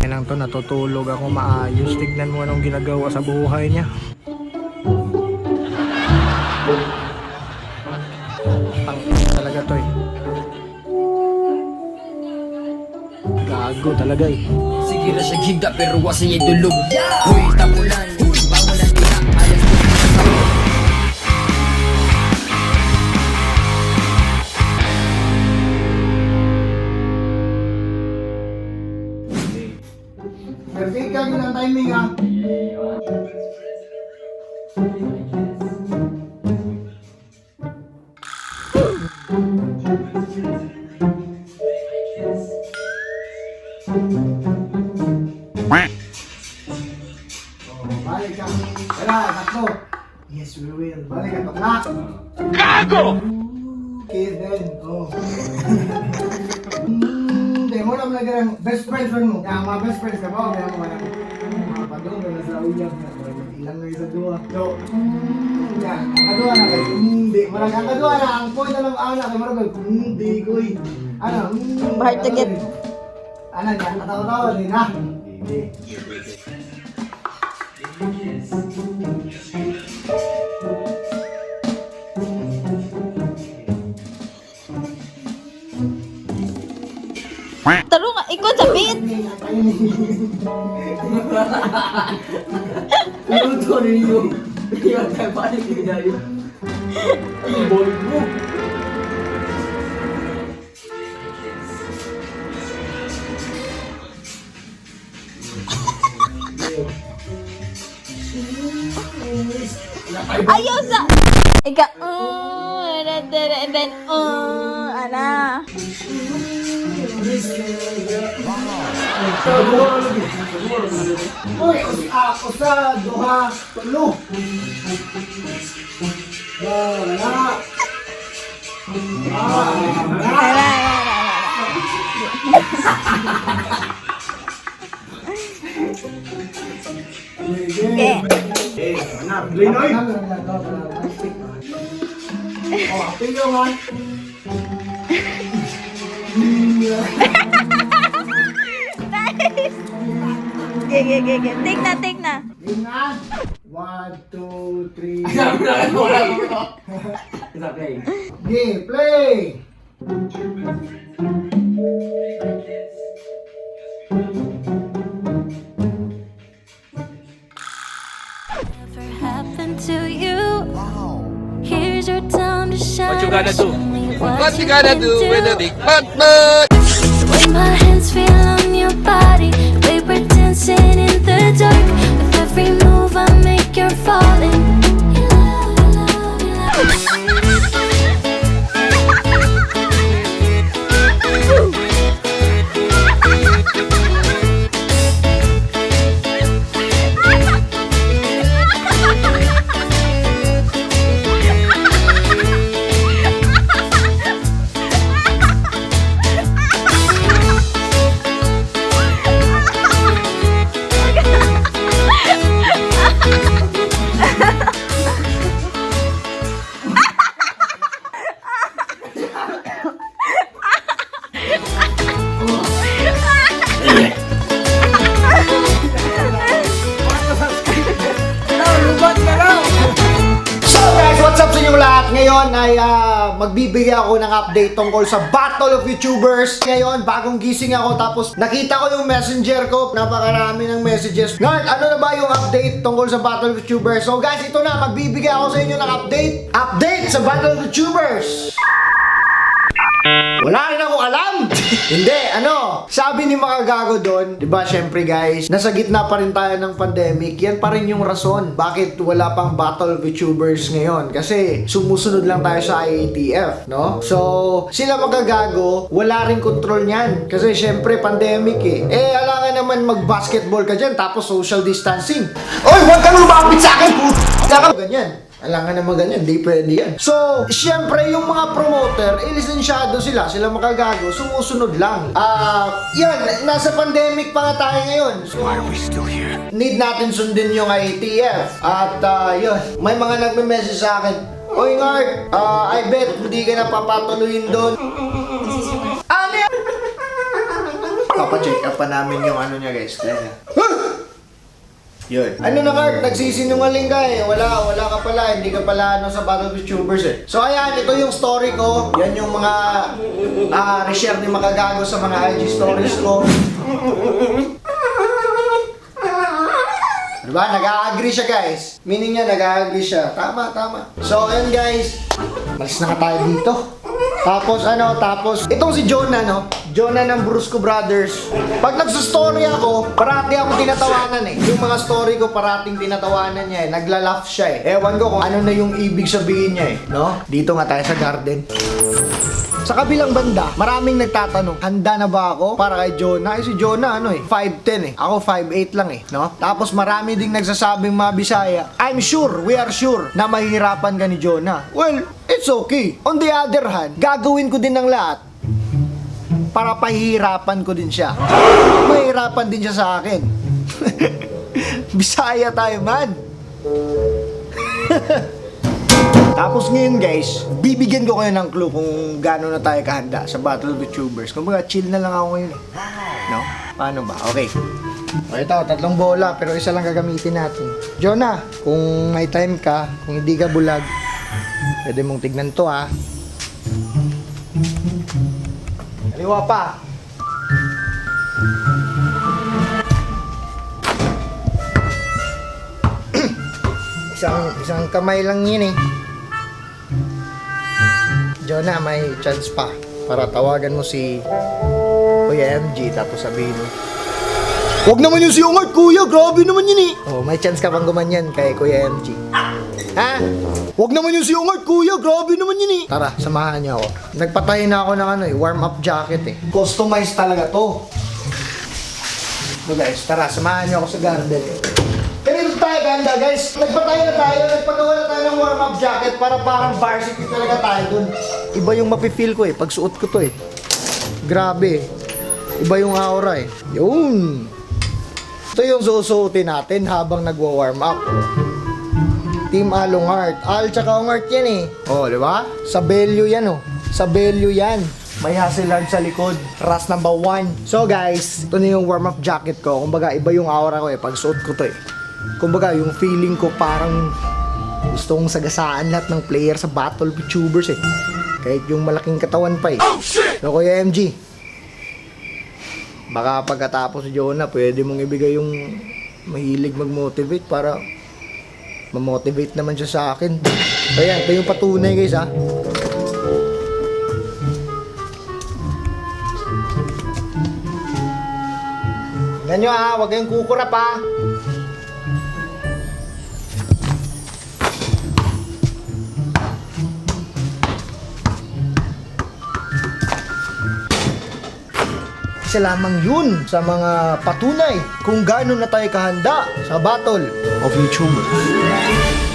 Tangin lang to, natutulog ako maayos. Tignan mo anong ginagawa sa buhay niya. Tangin talaga to eh. Gago talaga eh. Sige na siya giga pero wasa niya dulog. Uy, tapulan, bangunan nila, alas ko Perfect ka ng timing ha. Balik ka. Wala, takbo. Yes, we will. Balik ka, tuknak. Gago! Okay, then. Oh. Hindi mo naman naging best friends mo. Kaya mga best friends ka ba? Kaya mga padong ka na sa uyab na. Ilang na isa dua. So, yan. Ang kadua na kayo. Hindi. Marag ang kadua na. Ang point na ng anak. Ay marag. Hindi ko eh. Ano? Hard to get. Ano yan? Katawa-tawa din ha? Hindi. Taro nga, ikaw sa beat. Luto ninyo. Iwan tayo balik ko dahil. Ang bold mo. Ayaw sa... Ika, and then, ana. Uy, usa, duha, tulo. Wala. Okay. Anak, Linoy. Oh, tingnan mo. Nice. Okay. Take na. Tingnan. 1, 2, 3. Okay, play. Whatever happened to you? Here's your time to shine. What you gonna do? Show me What you gonna do with a big fat man? When my hands feel on your body, we were dancing in the dark. With every move I make, you're falling. In love, in love. So guys, what's up sa inyo lahat? Ngayon ay magbibigay ako ng update tungkol sa Battle of YouTubers. Ngayon, bagong gising ako tapos nakita ko yung messenger ko. Napakarami ng messages. Nard, ano na ba yung update tungkol sa Battle of YouTubers? So guys, ito na, magbibigay ako sa inyo ng update. Update sa Battle of YouTubers! Wala rin akong alam! Hindi, sabi ni mga gago doon, di ba, syempre guys, nasa gitna pa rin tayo ng pandemic, yan pa rin yung rason bakit wala pang Battle of YouTubers ngayon. Kasi sumusunod lang tayo sa IATF, no? So, sila magagago, wala rin control niyan. Kasi syempre, pandemic eh. Alangan naman mag-basketball ka dyan, tapos social distancing. Oy, huwag kang lumapit sa akin, puta! Ganyan. Alangan naman ganyan, di pwede yan. So, syempre yung mga promoter, lisensyado sila makagago, sumusunod lang. Yan, nasa pandemic pa nga tayo ngayon. So, why are we still here? Need natin sundin yung IATF. At yun, may mga nagme-message sa akin, Oy Ngart, I bet hindi ka na papatuloyin doon. Ano yan? Papacheck up pa namin yung ano niya guys. Yun. Ano na Kurt, nagsisinungaling ka eh. Wala ka pala, hindi ka pala sa Battle VTubers eh. So ayan, ito yung story ko. Yan yung mga reshare ni Makagago sa mga IG stories ko. Diba? Nag-a-agree siya guys. Meaning niya, nag-a-agree siya. Tama. So ayan guys, malis na ka tayo dito. Tapos itong si Jonah, no? Jonah ng Brusco Brothers. Pag nagsa-story ako, parati ako tinatawanan eh. Yung mga story ko, parating tinatawanan niya eh. Nagla-laugh siya eh. Ewan ko kung ano na yung ibig sabihin niya eh. No? Dito nga tayo sa garden. Sa kabilang banda, maraming nagtatanong, handa na ba ako para kay Jonah? Si Jonah 5'10 eh. Ako 5'8 lang eh, no? Tapos marami ding nagsasabing mga Bisaya, we are sure na mahihirapan ka ni Jonah. Well, it's okay. On the other hand, gagawin ko din ng lahat para pahihirapan ko din siya. Mahihirapan din siya sa akin. Bisaya tayo, man. Tapos ngayon guys, bibigyan ko kayo ng clue kung gaano na tayo kahanda sa Battle of VTubers. Kumbaga, chill na lang ako ngayon eh. No? Paano ba? Okay. O ito, 3 bola, pero isa lang gagamitin natin. Jonah, kung may time ka, kung hindi ka bulag, pwede mong tignan to ha. Kaliwa pa. Isang kamay lang yun eh. Jonah, may chance pa para tawagan mo si Kuya MG tapos sabihin mo, "Huwag naman yung si Ungart, kuya, grabe naman yun eh." Oh, may chance ka pang gumanyan kay Kuya MG. Ha? "Huwag naman yung si Ungart, kuya, grabe naman yun eh." Tara, samahan niyo ako. Nagpatay na ako ng warm-up jacket eh. Customized talaga to. So guys, tara, samahan niyo ako sa garden. Ganito tayo ganda guys. Nagpatay na tayo, nagpagawa na tayo ng warm-up jacket para parang varsity talaga tayo dun. Iba yung mapifeel ko eh, pag suot ko to eh. Grabe. Iba yung aura eh. Yun. Ito yung susuotin natin habang nagwa-warm up. Team Along Art. Al tsaka Ungart yan eh. Oh, di ba? Sabelyo yan oh. Sabelyo yan. May Hasselhand sa likod. Ras number 1. So guys, ito na yung warm-up jacket ko. Kumbaga, iba yung aura ko eh pag suot ko to eh. Kumbaga, yung feeling ko parang gusto kong sagasaan lahat ng player sa Battle VTubers eh. Kahit yung malaking katawan pa eh. So, Kuya MG, baka pagkatapos si Jonah, pwede mong ibigay yung mahilig mag-motivate para ma-motivate naman siya sa akin. So yan, ito yung patunay guys ha. Tignan nyo ha, huwag kayong kukurap ha. Isa lamang yun sa mga patunay kung gaano na tayo kahanda sa Battle of VTubers.